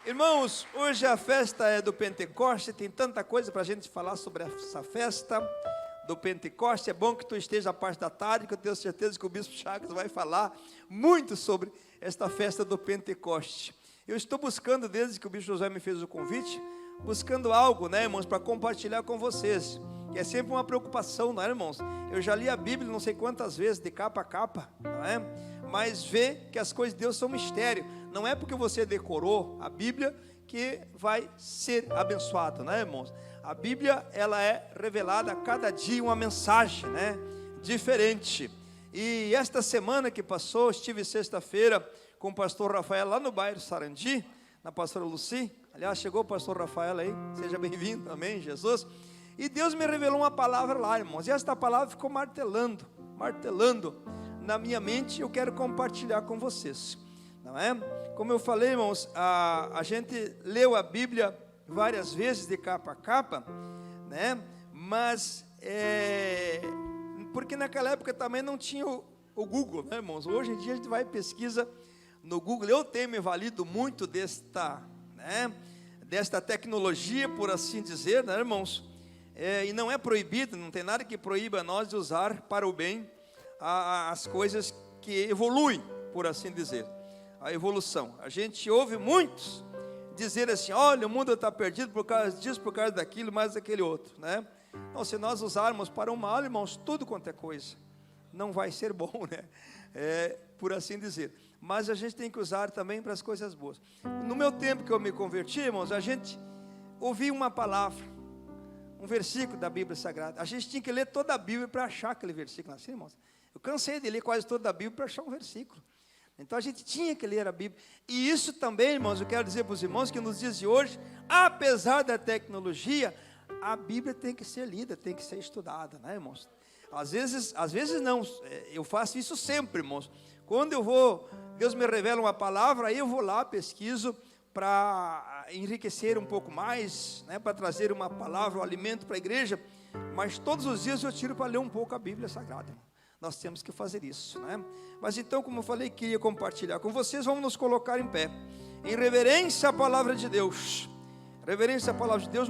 Irmãos, hoje a festa é do Pentecoste, tem tanta coisa para a gente falar sobre essa festa do Pentecoste. É bom que tu esteja a parte da tarde, que eu tenho certeza que o Bispo Chagas vai falar muito sobre esta festa do Pentecoste. Eu estou buscando, desde que o Bispo José me fez o convite, buscando algo, né, irmãos, para compartilhar com vocês, que é sempre uma preocupação, não é, irmãos? Eu já li a Bíblia não sei quantas vezes, de capa a capa, não é? Mas vê que as coisas de Deus são mistério. Não é porque você decorou a Bíblia que vai ser abençoado, né, irmãos? A Bíblia, ela é revelada a cada dia uma mensagem, né, diferente. E esta semana que passou, estive sexta-feira com o pastor Rafael lá no bairro Sarandi, na pastora Luci. Aliás, chegou o pastor Rafael aí, seja bem-vindo, amém, Jesus. E Deus me revelou uma palavra lá, irmãos, e esta palavra ficou martelando na minha mente. Eu quero compartilhar com vocês, não é? Como eu falei, irmãos, a gente leu a Bíblia várias vezes de capa a capa, né? Mas porque naquela época também não tinha o Google, né, irmãos? Hoje em dia a gente vai e pesquisa no Google. Eu tenho me valido muito desta tecnologia, por assim dizer, né, irmãos? E não é proibido, não tem nada que proíba nós de usar para o bem as coisas que evoluem, por assim dizer, a evolução. A gente ouve muitos dizer assim: olha, o mundo está perdido por causa disso, por causa daquilo, mais daquele outro, né? Então, se nós usarmos para o mal, irmãos, tudo quanto é coisa não vai ser bom, né? Por assim dizer. Mas a gente tem que usar também para as coisas boas. No meu tempo que eu me converti, irmãos, a gente ouvia uma palavra, um versículo da Bíblia Sagrada. A gente tinha que ler toda a Bíblia para achar aquele versículo, assim, irmãos. Eu cansei de ler quase toda a Bíblia para achar um versículo. Então a gente tinha que ler a Bíblia. E isso também, irmãos, eu quero dizer para os irmãos que nos dias de hoje, apesar da tecnologia, a Bíblia tem que ser lida, tem que ser estudada, né, irmãos? Às vezes não, eu faço isso sempre, irmãos. Quando Deus me revela uma palavra, aí eu vou lá, pesquiso, para enriquecer um pouco mais, né, para trazer uma palavra, um alimento para a igreja. Mas todos os dias eu tiro para ler um pouco a Bíblia Sagrada, irmão. Nós temos que fazer isso, né? Mas então, como eu falei, queria compartilhar com vocês. Vamos nos colocar em pé, em reverência à palavra de Deus. Reverência à palavra de Deus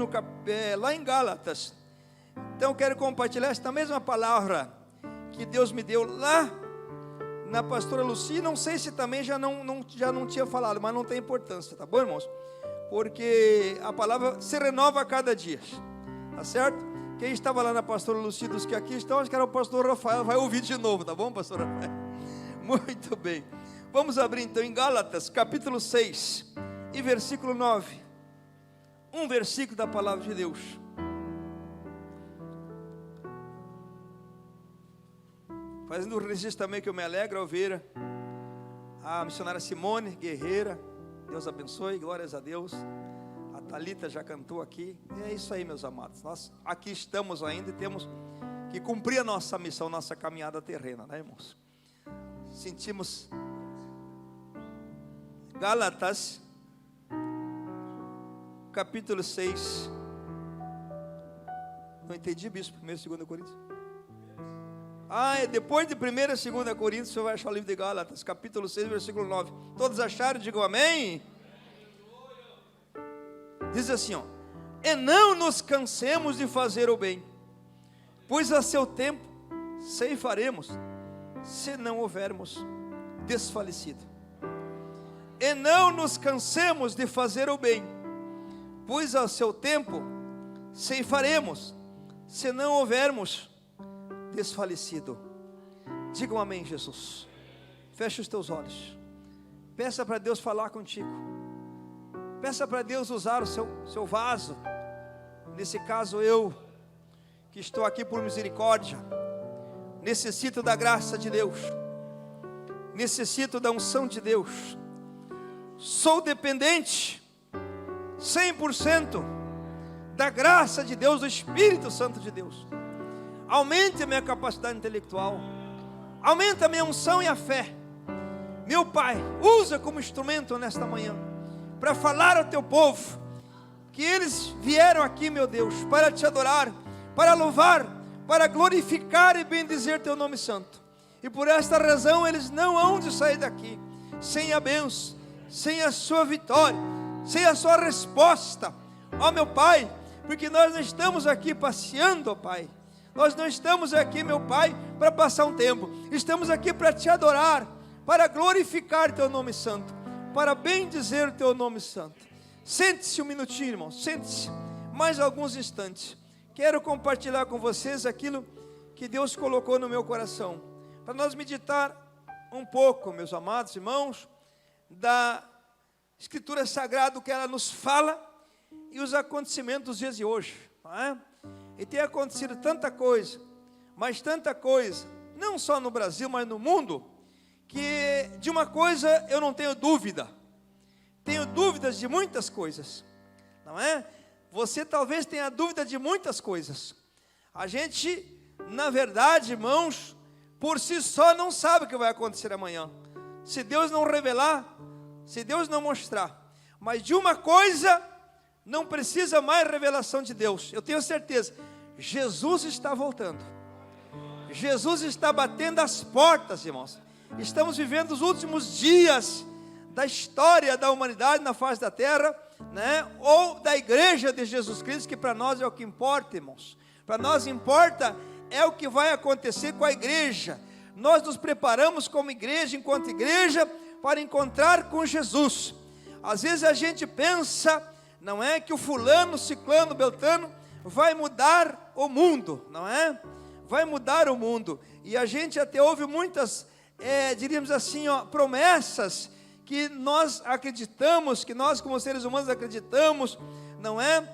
lá em Gálatas. Então eu quero compartilhar esta mesma palavra que Deus me deu lá na pastora Luci. Não sei se também já não tinha falado, mas não tem importância, tá bom, irmãos? Porque a palavra se renova a cada dia, tá certo? Quem estava lá na pastora Luci, dos que aqui estão, acho que era o pastor Rafael, vai ouvir de novo, tá bom, pastor Rafael? Muito bem. Vamos abrir então em Gálatas, capítulo 6 e versículo 9. Um versículo da palavra de Deus. Fazendo um registro também que eu me alegro ao ver a missionária Simone, guerreira. Deus abençoe, glórias a Deus. A Thalita já cantou aqui. E é isso aí, meus amados. Nós aqui estamos ainda e temos que cumprir a nossa missão, nossa caminhada terrena, né, irmãos? Sentimos. Gálatas, capítulo 6. Não entendi, bispo, 1 e 2 Coríntios. Depois de 1 e 2 Coríntios, você vai achar o livro de Gálatas, capítulo 6, versículo 9. Todos acharam? Digam amém. Diz assim, ó: e não nos cansemos de fazer o bem, pois a seu tempo ceifaremos, se não houvermos desfalecido. E não nos cansemos de fazer o bem, pois a seu tempo ceifaremos, se não houvermos desfalecido. Digam amém, Jesus. Feche os teus olhos. Peça para Deus falar contigo. Peça para Deus usar o seu vaso. Nesse caso eu, que estou aqui por misericórdia, necessito da graça de Deus, necessito da unção de Deus. Sou dependente 100% da graça de Deus, do Espírito Santo de Deus. Aumente a minha capacidade intelectual, aumenta a minha unção e a fé. Meu Pai, usa como instrumento nesta manhã, para falar ao teu povo, que eles vieram aqui, meu Deus, para te adorar, para louvar, para glorificar e bendizer teu nome santo. E por esta razão eles não hão de sair daqui sem a bênção, sem a sua vitória, seja a sua resposta, ó meu Pai, porque nós não estamos aqui passeando, ó Pai. Nós não estamos aqui, meu Pai, para passar um tempo. Estamos aqui para te adorar, para glorificar teu nome santo, para bendizer o teu nome santo. Sente-se um minutinho, irmão, sente-se, mais alguns instantes. Quero compartilhar com vocês aquilo que Deus colocou no meu coração, para nós meditar um pouco, meus amados irmãos, da Escritura Sagrada, que ela nos fala, e os acontecimentos dos dias de hoje, não é? E tem acontecido tanta coisa, mas tanta coisa, não só no Brasil, mas no mundo, que de uma coisa eu não tenho dúvida. Tenho dúvidas de muitas coisas, não é? Você talvez tenha dúvida de muitas coisas. A gente, na verdade, irmãos, por si só não sabe o que vai acontecer amanhã. Se Deus não revelar, se Deus não mostrar. Mas de uma coisa não precisa mais revelação de Deus. Eu tenho certeza, Jesus está voltando. Jesus está batendo as portas, irmãos. Estamos vivendo os últimos dias da história da humanidade na face da terra, né? Ou da igreja de Jesus Cristo, que para nós é o que importa, irmãos. Para nós importa é o que vai acontecer com a igreja. Nós nos preparamos como igreja, enquanto igreja, para encontrar com Jesus. Às vezes a gente pensa, não é, que o fulano, ciclano, beltrano vai mudar o mundo, não é? Vai mudar o mundo. E a gente até ouve muitas, diríamos assim, promessas que nós acreditamos, que nós como seres humanos acreditamos, não é?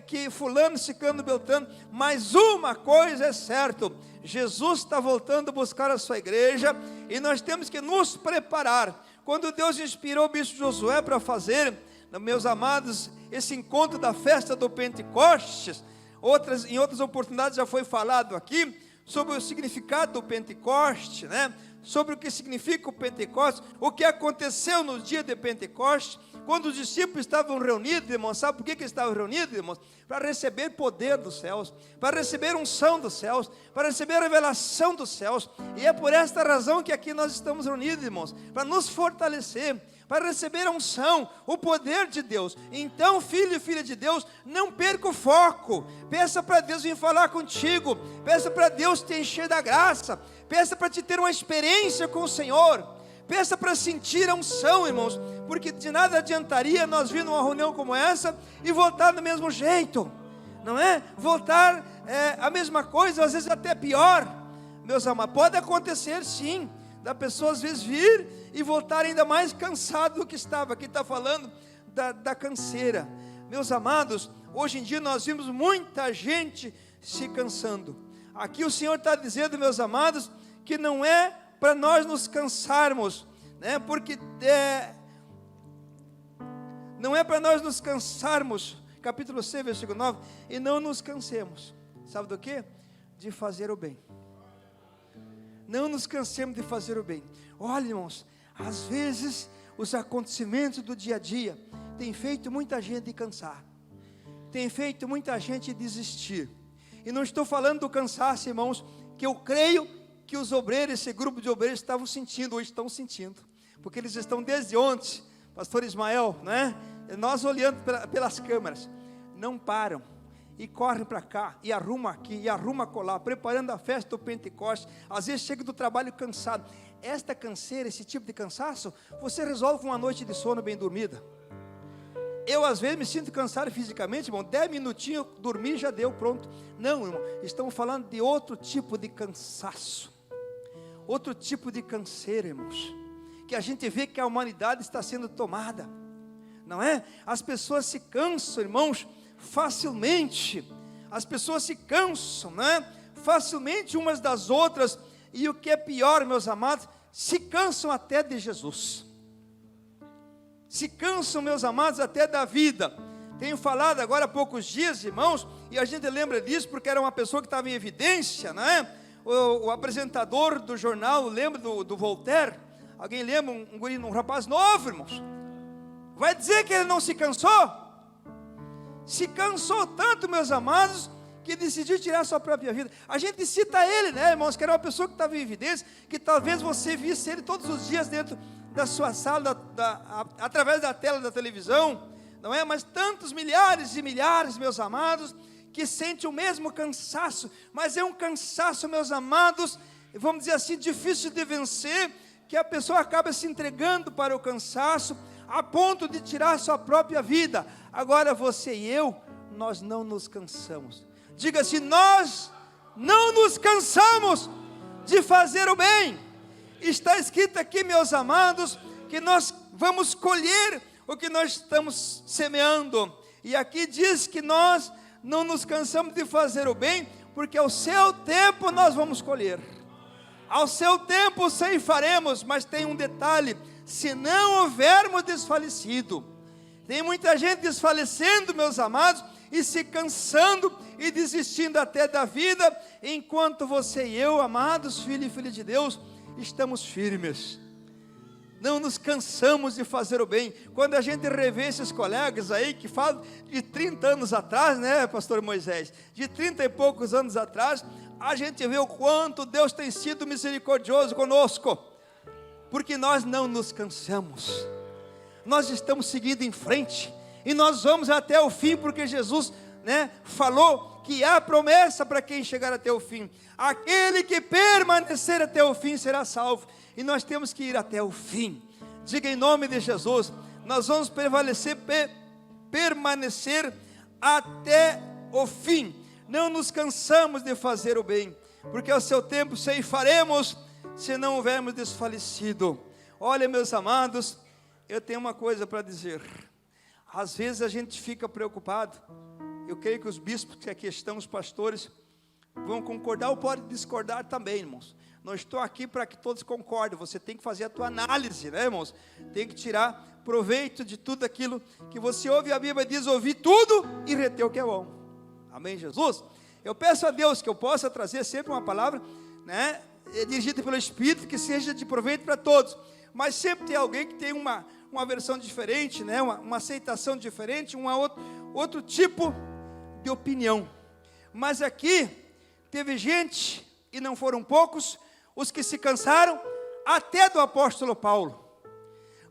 Que fulano, ciclano, beltrano. Mas uma coisa é certo, Jesus está voltando a buscar a sua igreja, e nós temos que nos preparar. Quando Deus inspirou o bispo Josué para fazer, meus amados, esse encontro da festa do Pentecostes, em outras oportunidades já foi falado aqui, sobre o significado do Pentecoste, né? Sobre o que significa o Pentecostes, o que aconteceu no dia de Pentecostes, quando os discípulos estavam reunidos, irmãos. Sabe por que eles estavam reunidos, irmãos? Para receber poder dos céus, para receber unção dos céus, para receber a revelação dos céus. E é por esta razão que aqui nós estamos reunidos, irmãos, para nos fortalecer, para receber a unção, o poder de Deus. Então, filho e filha de Deus, não perca o foco. Peça para Deus vir falar contigo, peça para Deus te encher da graça, peça para te ter uma experiência com o Senhor, peça para sentir a unção, irmãos, porque de nada adiantaria nós vir numa reunião como essa e voltar do mesmo jeito, não é? Voltar a mesma coisa, às vezes até pior, meus amados. Pode acontecer sim, da pessoa às vezes vir e voltar ainda mais cansado do que estava. Aqui está falando da canseira. Meus amados, hoje em dia nós vimos muita gente se cansando. Aqui o Senhor está dizendo, meus amados, que não é para nós nos cansarmos, né? Porque não é para nós nos cansarmos, capítulo 6, versículo 9, e não nos cansemos, sabe do que? De fazer o bem. Não nos cansemos de fazer o bem. Olha, irmãos, às vezes os acontecimentos do dia a dia têm feito muita gente cansar, tem feito muita gente desistir. E não estou falando do cansaço, irmãos, que eu creio que os obreiros, esse grupo de obreiros estavam sentindo, hoje estão sentindo, porque eles estão desde ontem, pastor Ismael, né? Nós olhando pelas câmeras, não param, e correm para cá, e arrumam aqui, e arrumam colar, preparando a festa do Pentecostes. Às vezes chega do trabalho cansado. Esta canseira, esse tipo de cansaço, você resolve com uma noite de sono bem dormida. Eu às vezes me sinto cansado fisicamente, irmão, 10 minutinhos, dormir já deu, pronto. Não, irmão, estamos falando de outro tipo de cansaço, outro tipo de canseira, irmãos, que a gente vê que a humanidade está sendo tomada, não é? As pessoas se cansam, irmãos, facilmente. As pessoas se cansam, né? Facilmente umas das outras. E o que é pior, meus amados, se cansam até de Jesus. Se cansam, meus amados, até da vida. Tenho falado agora há poucos dias, irmãos, e a gente lembra disso porque era uma pessoa que estava em evidência, né? O apresentador do jornal, lembra do Voltaire? Alguém lembra? Um rapaz novo, irmãos. Vai dizer que ele não se cansou? Se cansou tanto, meus amados, que decidiu tirar sua própria vida. A gente cita ele, né, irmãos, que era uma pessoa que estava em evidência, que talvez você visse ele todos os dias dentro da sua sala, através da tela da televisão, não é? Mas tantos milhares e milhares, meus amados, que sentem o mesmo cansaço, mas é um cansaço, meus amados, vamos dizer assim, difícil de vencer, que a pessoa acaba se entregando para o cansaço, a ponto de tirar a sua própria vida. Agora você e eu, nós não nos cansamos. Diga assim: nós não nos cansamos de fazer o bem. Está escrito aqui, meus amados, que nós vamos colher o que nós estamos semeando. E aqui diz que nós não nos cansamos de fazer o bem, porque ao seu tempo nós vamos colher. Ao seu tempo ceifaremos, mas tem um detalhe: se não houvermos desfalecido. Tem muita gente desfalecendo, meus amados, e se cansando e desistindo até da vida, enquanto você e eu, amados filhos e filhas de Deus, estamos firmes. Não nos cansamos de fazer o bem. Quando a gente revê esses colegas aí que falam de 30 anos atrás, né, pastor Moisés? De 30 e poucos anos atrás, a gente vê o quanto Deus tem sido misericordioso conosco, porque nós não nos cansamos. Nós estamos seguindo em frente, e nós vamos até o fim, porque Jesus, né, falou que há promessa para quem chegar até o fim. Aquele que permanecer até o fim será salvo, e nós temos que ir até o fim. Diga em nome de Jesus: nós vamos permanecer até o fim. Não nos cansamos de fazer o bem, porque ao seu tempo ceifaremos, se não houvermos desfalecido. Olha, meus amados, eu tenho uma coisa para dizer. Às vezes a gente fica preocupado. Eu creio que os bispos que aqui estão, os pastores, vão concordar ou podem discordar também, irmãos. Não estou aqui para que todos concordem. Você tem que fazer a tua análise, né, irmãos? Tem que tirar proveito de tudo aquilo que você ouve. A Bíblia diz: ouvir tudo e reter o que é bom. Amém, Jesus? Eu peço a Deus que eu possa trazer sempre uma palavra, né, dirigida pelo Espírito, que seja de proveito para todos. Mas sempre tem alguém que tem uma versão diferente, né, uma aceitação diferente, outro tipo de opinião. Mas aqui teve gente, e não foram poucos, os que se cansaram até do apóstolo Paulo.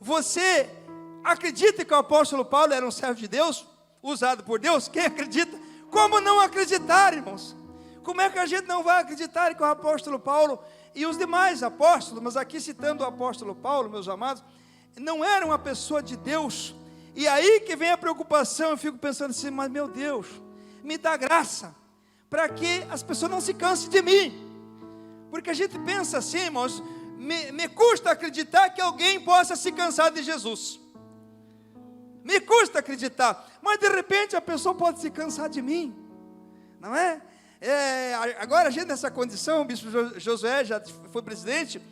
Você acredita que o apóstolo Paulo era um servo de Deus, usado por Deus? Quem acredita? Como não acreditar, irmãos? Como é que a gente não vai acreditar que o apóstolo Paulo e os demais apóstolos, mas aqui citando o apóstolo Paulo, meus amados, não era uma pessoa de Deus? E aí que vem a preocupação. Eu fico pensando assim: mas meu Deus, me dá graça, para que as pessoas não se cansem de mim. Porque a gente pensa assim, irmãos, me custa acreditar que alguém possa se cansar de Jesus. Me custa acreditar, mas de repente a pessoa pode se cansar de mim, não é? Agora a gente nessa condição, o bispo Josué já foi presidente,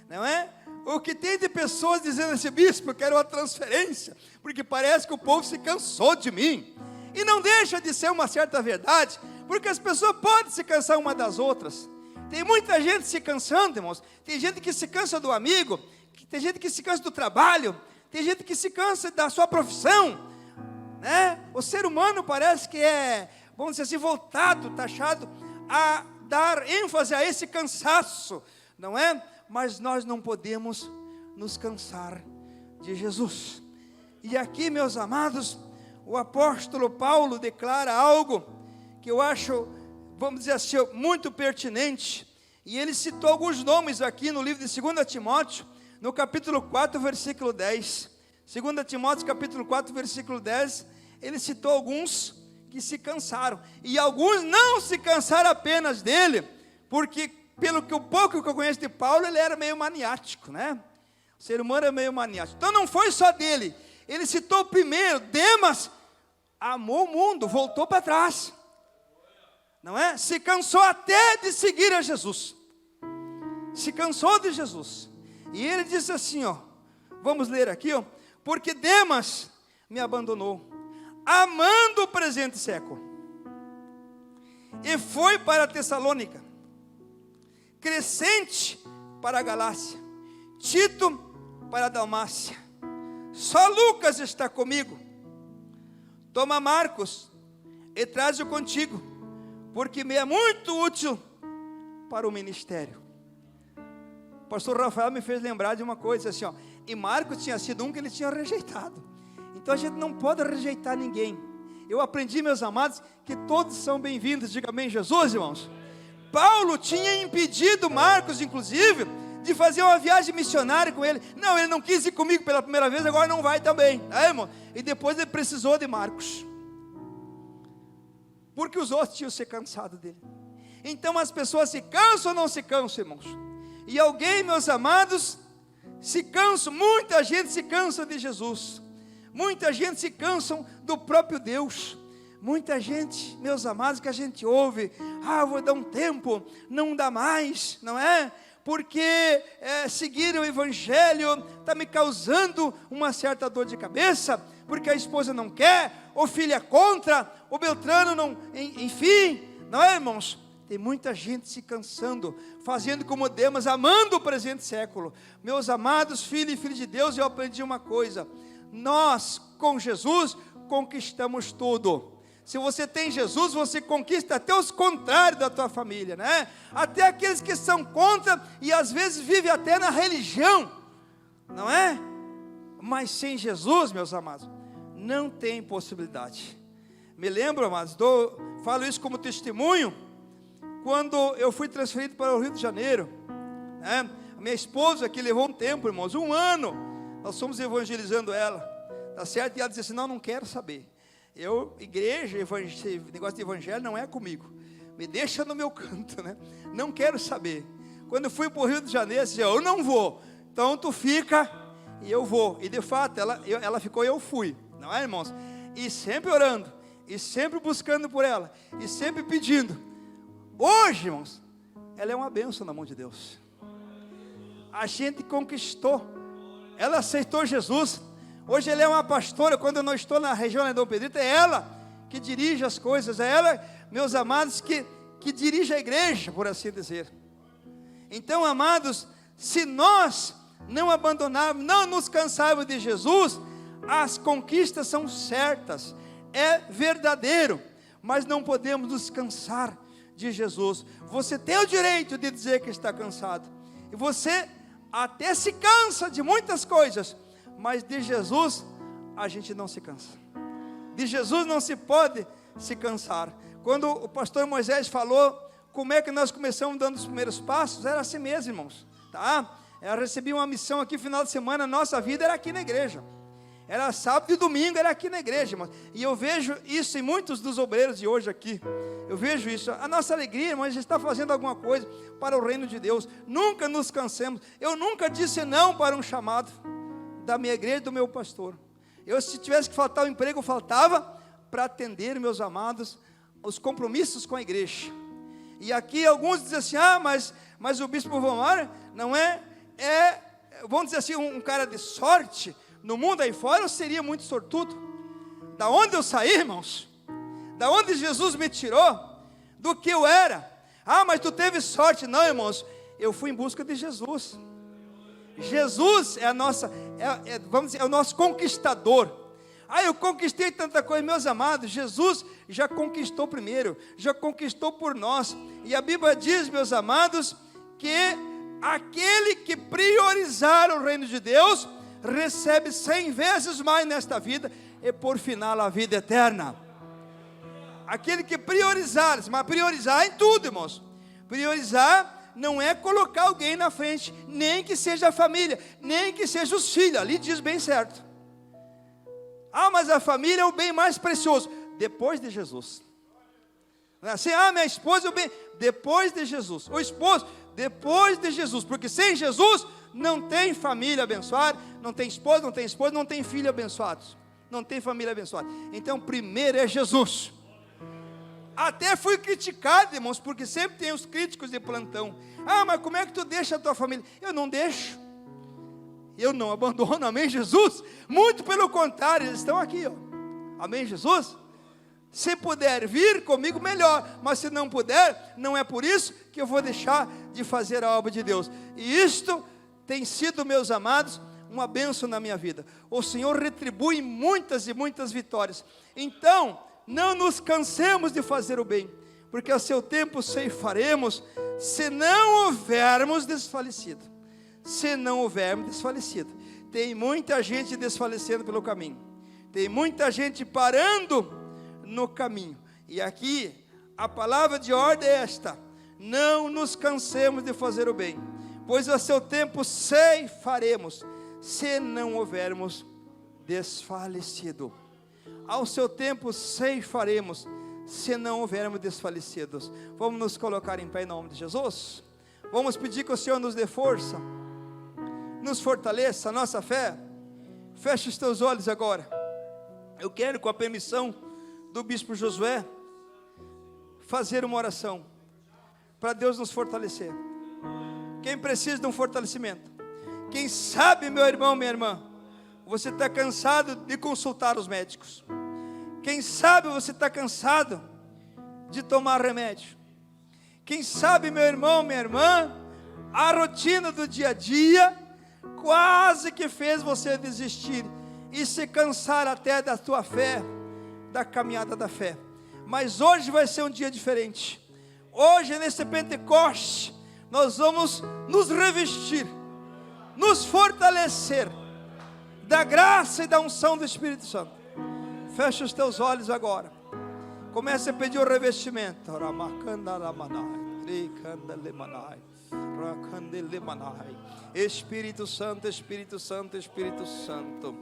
não é? O que tem de pessoas dizendo assim: bispo, eu quero uma transferência, porque parece que o povo se cansou de mim. E não deixa de ser uma certa verdade, porque as pessoas podem se cansar uma das outras. Tem muita gente se cansando, irmãos. Tem gente que se cansa do amigo, tem gente que se cansa do trabalho, tem gente que se cansa da sua profissão, né? O ser humano parece que é, vamos dizer assim, voltado, taxado a dar ênfase a esse cansaço, não é? Mas nós não podemos nos cansar de Jesus. E aqui, meus amados, o apóstolo Paulo declara algo que eu acho, vamos dizer assim, muito pertinente. E ele citou alguns nomes aqui no livro de 2 Timóteo, no capítulo 4, versículo 10. 2 Timóteo, capítulo 4, versículo 10, ele citou alguns que se cansaram. E alguns não se cansaram apenas dele, porque pelo que o pouco que eu conheço de Paulo, ele era meio maniático, né? O ser humano é meio maniático. Então não foi só dele. Ele citou primeiro, Demas amou o mundo, voltou para trás, não é? Se cansou até de seguir a Jesus. Se cansou de Jesus. E ele disse assim, ó, vamos ler aqui, ó: porque Demas me abandonou, amando o presente século, e foi para Tessalônica, Crescente para a Galácia, Tito para a Dalmácia. Só Lucas está comigo. Toma Marcos e traze-o contigo, porque me é muito útil para o ministério. O pastor Rafael me fez lembrar de uma coisa assim, ó: E Marcos tinha sido um que ele tinha rejeitado. Então a gente não pode rejeitar ninguém. Eu aprendi, meus amados, que todos são bem-vindos. Diga amém, Jesus, irmãos. Paulo tinha impedido Marcos, inclusive, de fazer uma viagem missionária com ele. Não, ele não quis ir comigo pela primeira vez, agora não vai também, irmão? E depois ele precisou de Marcos, porque os outros tinham se cansado dele. Então as pessoas se cansam ou não se cansam, irmãos? E alguém, meus amados, se cansa, muita gente se cansa de Jesus, muita gente se cansa do próprio Deus. Muita gente, meus amados, que a gente ouve, vou dar um tempo, não dá mais, não é? Porque seguir o Evangelho está me causando uma certa dor de cabeça, porque a esposa não quer, o filho é contra, o Beltrano não, enfim, não é, irmãos? Tem muita gente se cansando, fazendo como Demas, amando o presente século. Meus amados filhos e filhas de Deus, eu aprendi uma coisa: nós, com Jesus, conquistamos tudo. Se você tem Jesus, você conquista até os contrários da tua família, né? Até aqueles que são contra e às vezes vivem até na religião, não é? Mas sem Jesus, meus amados, não tem possibilidade. Me lembro, amados, falo isso como testemunho, quando eu fui transferido para o Rio de Janeiro, né? A minha esposa, que levou um tempo, irmãos, 1 ano, nós fomos evangelizando ela, tá certo? E ela disse assim: não quero saber. Igreja, esse negócio de evangelho não é comigo, me deixa no meu canto, né? Não quero saber. Quando eu fui para o Rio de Janeiro, eu disse: eu não vou, então tu fica e eu vou. E de fato, ela ficou e eu fui, não é, irmãos? E sempre orando, e sempre buscando por ela, e sempre pedindo. Hoje, irmãos, ela é uma bênção na mão de Deus. A gente conquistou, ela aceitou Jesus. Hoje ela é uma pastora. Quando eu não estou na região de Dom Pedrito, é ela que dirige as coisas, é ela, meus amados, que dirige a igreja, por assim dizer. Então, amados, se nós não abandonarmos, não nos cansarmos de Jesus, as conquistas são certas, é verdadeiro, mas não podemos nos cansar de Jesus. Você tem o direito de dizer que está cansado, e você até se cansa de muitas coisas, mas de Jesus a gente não se cansa. De Jesus não se pode se cansar. Quando o pastor Moisés falou como é que nós começamos dando os primeiros passos, era assim mesmo, irmãos, tá? Eu recebi uma missão aqui final de semana, nossa vida era aqui na igreja. Era sábado e domingo, era aqui na igreja, irmãos. E eu vejo isso em muitos dos obreiros de hoje aqui. Eu vejo isso. A nossa alegria, irmãos, a gente está fazendo alguma coisa para o reino de Deus. Nunca nos cansemos. Eu nunca disse não para um chamado da minha igreja, do meu pastor. Se tivesse que faltar o emprego, eu faltava para atender, meus amados, os compromissos com a igreja. E aqui alguns dizem assim: mas o bispo Vomar não vamos dizer assim, um cara de sorte. No mundo aí fora eu seria muito sortudo. Da onde eu saí, irmãos? Da onde Jesus me tirou? Do que eu era? Mas tu teve sorte. Não, irmãos, eu fui em busca de Jesus. Jesus é vamos dizer, é o nosso conquistador. Eu conquistei tanta coisa, meus amados. Jesus já conquistou primeiro, já conquistou por nós. E a Bíblia diz, meus amados, que aquele que priorizar o reino de Deus recebe 100 vezes mais nesta vida, e por final a vida eterna. Aquele que priorizar, mas priorizar em tudo, irmãos. Priorizar não é colocar alguém na frente, nem que seja a família, nem que seja os filhos. Ali diz bem certo. Mas a família é o bem mais precioso, depois de Jesus. Não é assim: minha esposa é o bem, depois de Jesus. O esposo, depois de Jesus. Porque sem Jesus não tem família abençoada, não tem esposa, não tem filho abençoados, não tem família abençoada. Então primeiro é Jesus. Até fui criticado, irmãos, porque sempre tem os críticos de plantão. Mas como é que tu deixa a tua família? Eu não deixo, eu não abandono, amém, Jesus? Muito pelo contrário, eles estão aqui, amém, Jesus? Se puder vir comigo, melhor, mas se não puder, não é por isso que eu vou deixar de fazer a obra de Deus. E isto tem sido, meus amados, uma bênção na minha vida. O Senhor retribui muitas e muitas vitórias. Então, não nos cansemos de fazer o bem, porque a seu tempo ceifaremos, se não houvermos desfalecido. Se não houvermos desfalecido. tem muita gente desfalecendo pelo caminho. Tem muita gente parando no caminho. E aqui, a palavra de ordem é esta: não nos cansemos de fazer o bem, pois a seu tempo ceifaremos, se não houvermos desfalecido. Ao seu tempo ceifaremos, se não houvermos desfalecidos. Vamos nos colocar em pé em nome de Jesus. Vamos pedir que o Senhor nos dê força, nos fortaleça a nossa fé. Feche os teus olhos agora. Eu quero, com a permissão do bispo Josué, fazer uma oração para Deus nos fortalecer. Quem precisa de um fortalecimento? Quem sabe, meu irmão, minha irmã, você está cansado de consultar os médicos. Quem sabe você está cansado de tomar remédio. Quem sabe, meu irmão, minha irmã, a rotina do dia a dia quase que fez você desistir e se cansar até da tua fé, da caminhada da fé. Mas hoje vai ser um dia diferente. Hoje, nesse Pentecoste, nós vamos nos revestir, nos fortalecer da graça e da unção do Espírito Santo. Fecha os teus olhos agora. Comece a pedir o revestimento. Espírito Santo, Espírito Santo, Espírito Santo.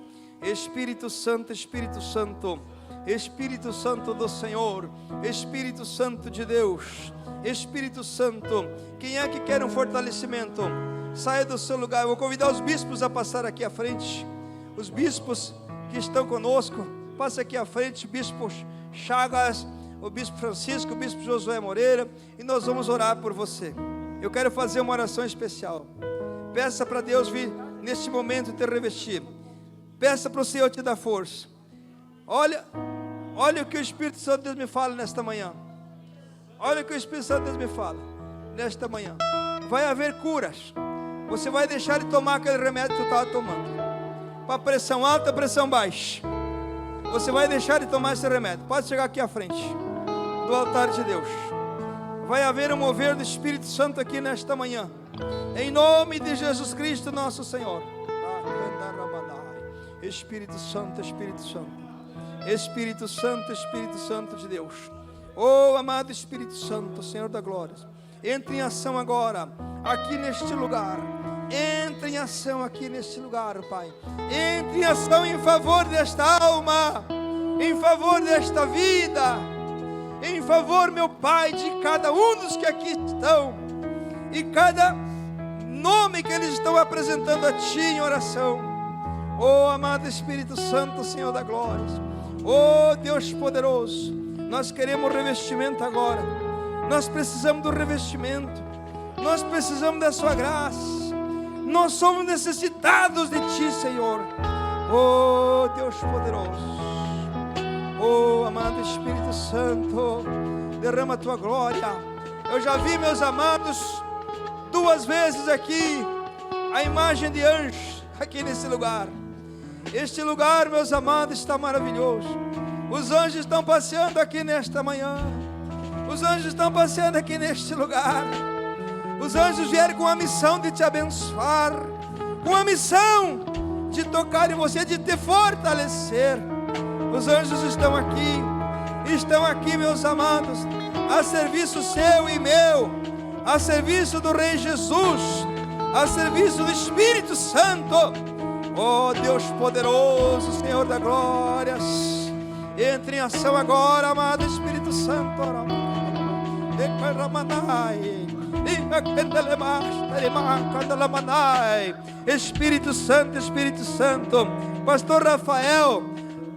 Espírito Santo, Espírito Santo. Espírito Santo do Senhor. Espírito Santo de Deus. Espírito Santo. Quem é que quer um fortalecimento? Saia do seu lugar. Eu vou convidar os bispos a passar aqui à frente. Os bispos que estão conosco, passe aqui à frente. Bispo Chagas, o bispo Francisco, o bispo Josué Moreira, e nós vamos orar por você. Eu quero fazer uma oração especial. Peça para Deus vir neste momento te revestir. Peça para o Senhor te dar força. Olha o que o Espírito Santo de Deus me fala nesta manhã. Olha o que o Espírito Santo de Deus me fala nesta manhã. Vai haver curas. Você vai deixar de tomar aquele remédio que tu estava tomando, para pressão alta, pressão baixa. Você vai deixar de tomar esse remédio. Pode chegar aqui à frente do altar de Deus. Vai haver um mover do Espírito Santo aqui nesta manhã, em nome de Jesus Cristo nosso Senhor. Espírito Santo, Espírito Santo. Espírito Santo, Espírito Santo de Deus. Oh, amado Espírito Santo, Senhor da glória, entre em ação agora, aqui neste lugar. Entre em ação aqui neste lugar, Pai. Entre em ação em favor desta alma, em favor desta vida, em favor, meu Pai, de cada um dos que aqui estão, e cada nome que eles estão apresentando a Ti em oração. Oh, amado Espírito Santo, Senhor da glória, oh, Deus poderoso, nós queremos revestimento agora. Nós precisamos do revestimento. Nós precisamos da Sua graça. Nós somos necessitados de Ti, Senhor. Oh, Deus poderoso. Oh, amado Espírito Santo, derrama a Tua glória. Eu já vi, meus amados, 2 vezes aqui a imagem de anjos aqui nesse lugar. Este lugar, meus amados, está maravilhoso. Os anjos estão passeando aqui nesta manhã. Os anjos estão passeando aqui neste lugar. Os anjos vieram com a missão de te abençoar, com a missão de tocar em você, de te fortalecer. Os anjos estão aqui, meus amados, a serviço seu e meu, a serviço do Rei Jesus, a serviço do Espírito Santo. Oh, Deus poderoso, Senhor da glória, entre em ação agora, amado Espírito Santo. Espírito Santo, Espírito Santo. Pastor Rafael,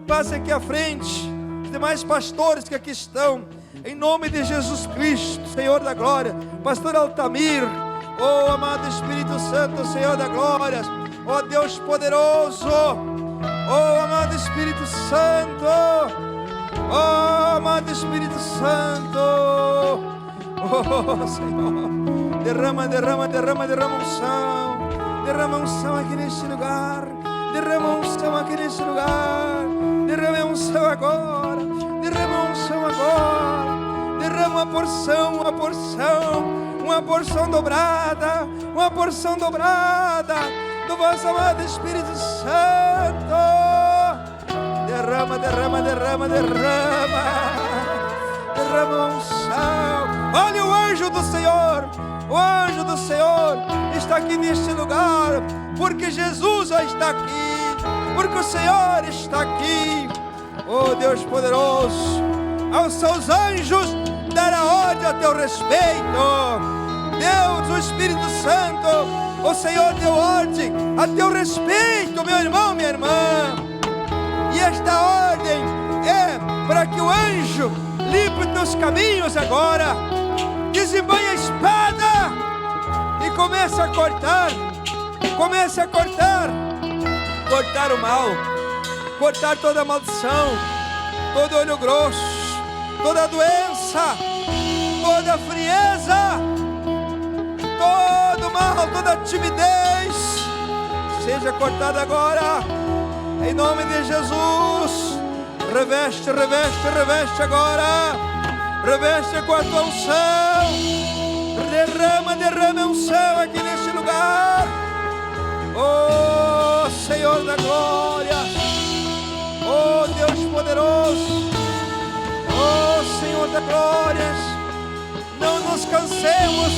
passe aqui à frente. Os demais pastores que aqui estão, em nome de Jesus Cristo, Senhor da glória. Pastor Altamir, oh, amado Espírito Santo, Senhor da glória, oh, Deus poderoso, oh, amado Espírito Santo, oh, amado Espírito Santo, oh, Senhor, derrama unção aqui neste lugar, derrama unção aqui neste lugar, derrama unção agora, derrama unção agora, derrama uma porção dobrada, do vosso amado Espírito Santo. Derrama, derrama, derrama, derrama. Derrama a unção. Olha o anjo do Senhor. O anjo do Senhor está aqui neste lugar, porque Jesus já está aqui, porque o Senhor está aqui. Oh Deus poderoso, aos seus anjos dará ordem a teu respeito. Deus, o Espírito Santo, o Senhor deu ordem a teu respeito, meu irmão, minha irmã. E esta ordem é para que o anjo limpe os teus caminhos agora, desembanhe a espada e comece a cortar, cortar o mal, cortar toda a maldição, todo olho grosso, toda doença, toda frieza, todo mal, toda timidez, seja cortada agora, em nome de Jesus. Reveste, reveste, reveste agora, reveste com a tua unção, derrama, derrama a unção aqui neste lugar. Oh Senhor da glória, oh Deus poderoso, oh Senhor da glória, não nos cansemos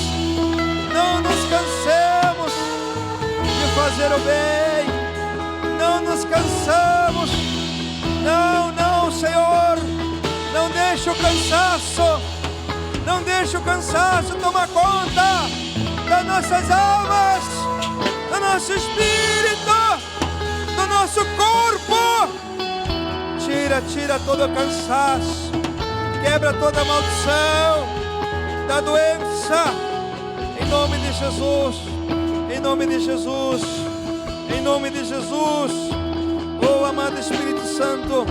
de fazer o bem, não nos cansamos, não Senhor, não deixe o cansaço tomar conta das nossas almas, do nosso espírito, do nosso corpo. Tira todo o cansaço, quebra toda a maldição da doença, em nome de Jesus, em nome de Jesus, em nome de Jesus. Oh amado Espírito Santo,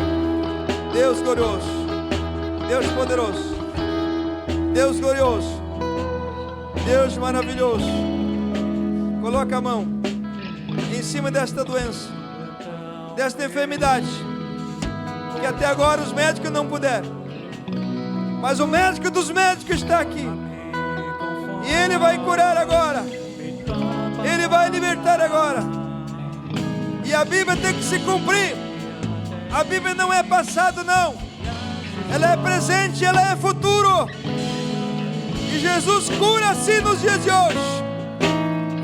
Deus glorioso, Deus poderoso, Deus glorioso, Deus maravilhoso, coloca a mão em cima desta doença, desta enfermidade, que até agora os médicos não puderam, mas o médico dos médicos está aqui, e Ele vai curar agora, Ele vai libertar agora, e a Bíblia tem que se cumprir. A Bíblia não é passado não, ela é presente, ela é futuro, e Jesus cura assim nos dias de hoje.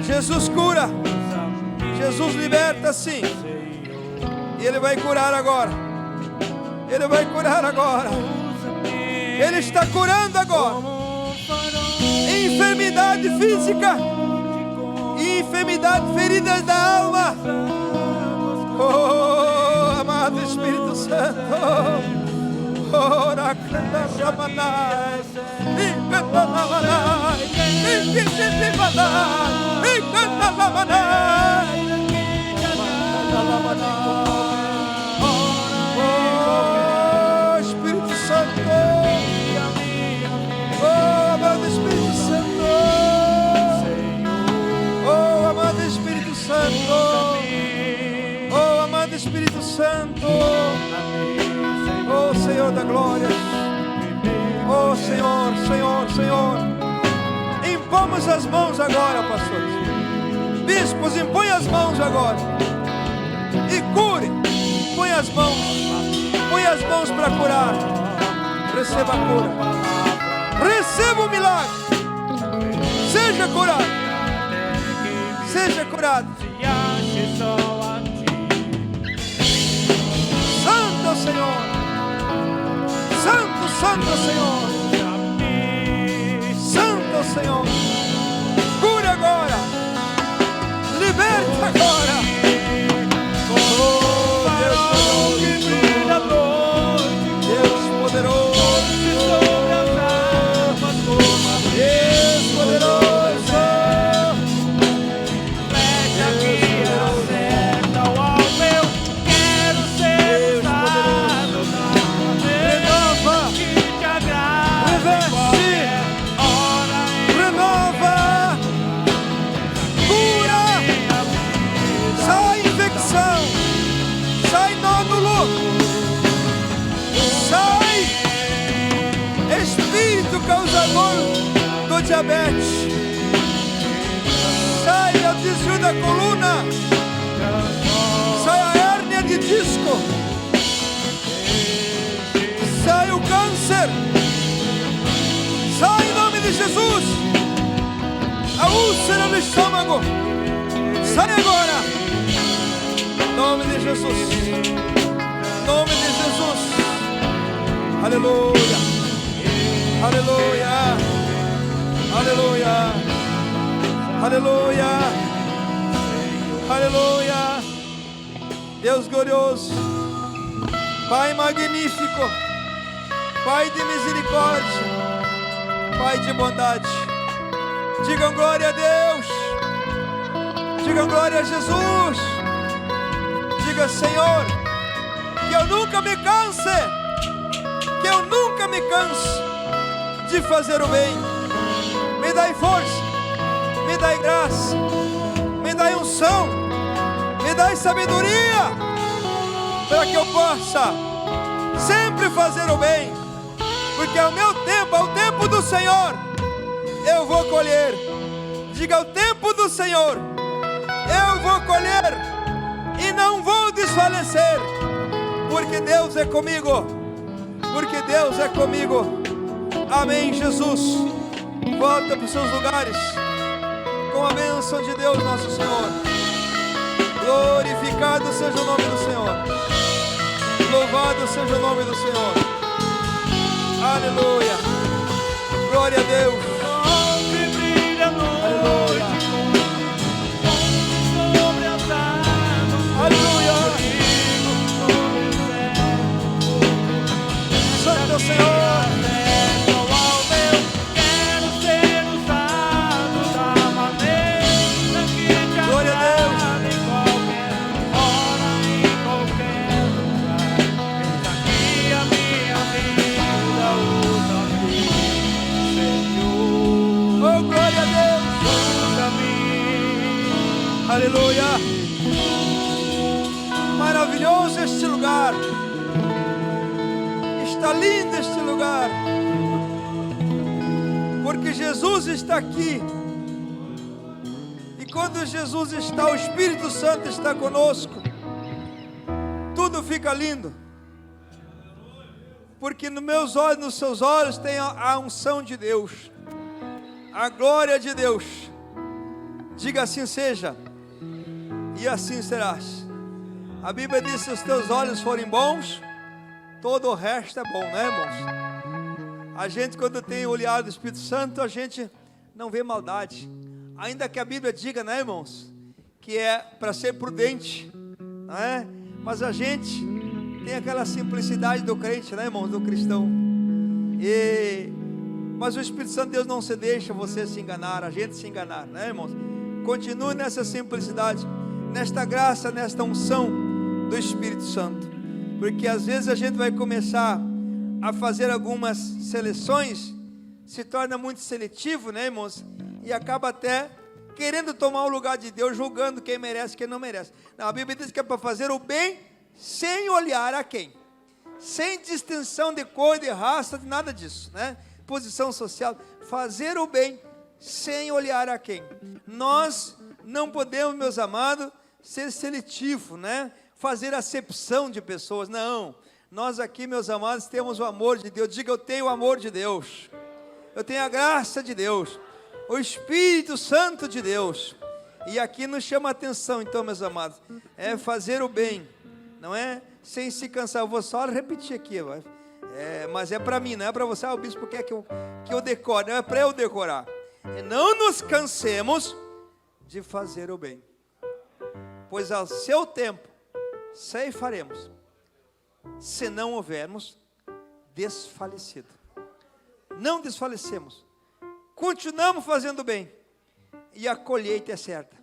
Jesus cura, Jesus liberta sim, e Ele vai curar agora, Ele vai curar agora, Ele está curando agora enfermidade física e enfermidade, feridas da alma. Oh amado Espírito Santo, ora canta chamanai, e canta lamanai, e canta lamanai, e canta lamanai, oh Espírito Santo, oh amado Espírito Santo, oh amado Espírito Santo, oh amado Espírito Santo, oh Senhor da glória, oh Senhor, Senhor, Senhor, impomos as mãos agora, pastores, bispos, impõe as mãos agora, e cure, põe as mãos para curar, receba a cura, receba o milagre, seja curado, seja curado. Santo Senhor, Santo, Santo Senhor, Santo Senhor, cura agora, liberta agora. Oh Deus poderoso, Deus poderoso, flecha que acerta o alvo, eu quero ser usado na renova, que te agrada, reveste, renova, cura, sai infecção, sai nódulo, sai espírito causador do diabetes, sai ao desvio da coluna, sai a hérnia de disco, sai o câncer, sai em nome de Jesus, a úlcera no estômago, sai agora, em nome de Jesus, em nome de Jesus, aleluia, aleluia, aleluia, aleluia, aleluia, Deus glorioso, Pai magnífico, Pai de misericórdia, Pai de bondade, digam glória a Deus, digam glória a Jesus, diga Senhor, que eu nunca me canse, que eu nunca me canse de fazer o bem, me dai força, me dai graça, me dai unção, me dai sabedoria, para que eu possa sempre fazer o bem, porque é o meu tempo, é o tempo do Senhor, eu vou colher, diga o tempo do Senhor, eu vou colher, e não vou desfalecer, porque Deus é comigo, porque Deus é comigo, amém. Jesus, volta para os seus lugares, com a bênção de Deus nosso Senhor, glorificado seja o nome do Senhor, louvado seja o nome do Senhor, aleluia, glória a Deus, aleluia, aleluia, Santo é o Senhor. Aleluia, maravilhoso este lugar, está lindo este lugar, porque Jesus está aqui, e quando Jesus está, o Espírito Santo está conosco, tudo fica lindo, porque nos meus olhos, nos seus olhos tem a unção de Deus, a glória de Deus, diga assim seja, e assim serás. A Bíblia diz: se os teus olhos forem bons, todo o resto é bom, né, irmãos? A gente, quando tem o olhar do Espírito Santo, a gente não vê maldade, ainda que a Bíblia diga, né, irmãos, que é para ser prudente, não é? Mas a gente tem aquela simplicidade do crente, né, irmãos, do cristão, mas o Espírito Santo de Deus não se deixa você se enganar, a gente se enganar, né, irmãos? Continue nessa simplicidade, nesta graça, nesta unção do Espírito Santo, porque às vezes a gente vai começar a fazer algumas seleções, se torna muito seletivo, né, irmãos, e acaba até querendo tomar o lugar de Deus, julgando quem merece e quem não merece. Não, a Bíblia diz que é para fazer o bem sem olhar a quem, sem distinção de cor, de raça, de nada disso, né? Posição social, fazer o bem sem olhar a quem. Nós não podemos, meus amados, ser seletivo, né? Fazer acepção de pessoas, não. Nós aqui, meus amados, temos o amor de Deus. Diga: eu tenho o amor de Deus, eu tenho a graça de Deus, o Espírito Santo de Deus. E aqui nos chama a atenção, então, meus amados, é fazer o bem, não é? Sem se cansar. Eu vou só repetir aqui, mas é para mim, não é para você. O bispo quer que eu decore, não é para eu decorar. Não nos cansemos de fazer o bem, pois ao seu tempo ceifaremos, se não houvermos desfalecido. Não desfalecemos, continuamos fazendo bem, e a colheita é certa.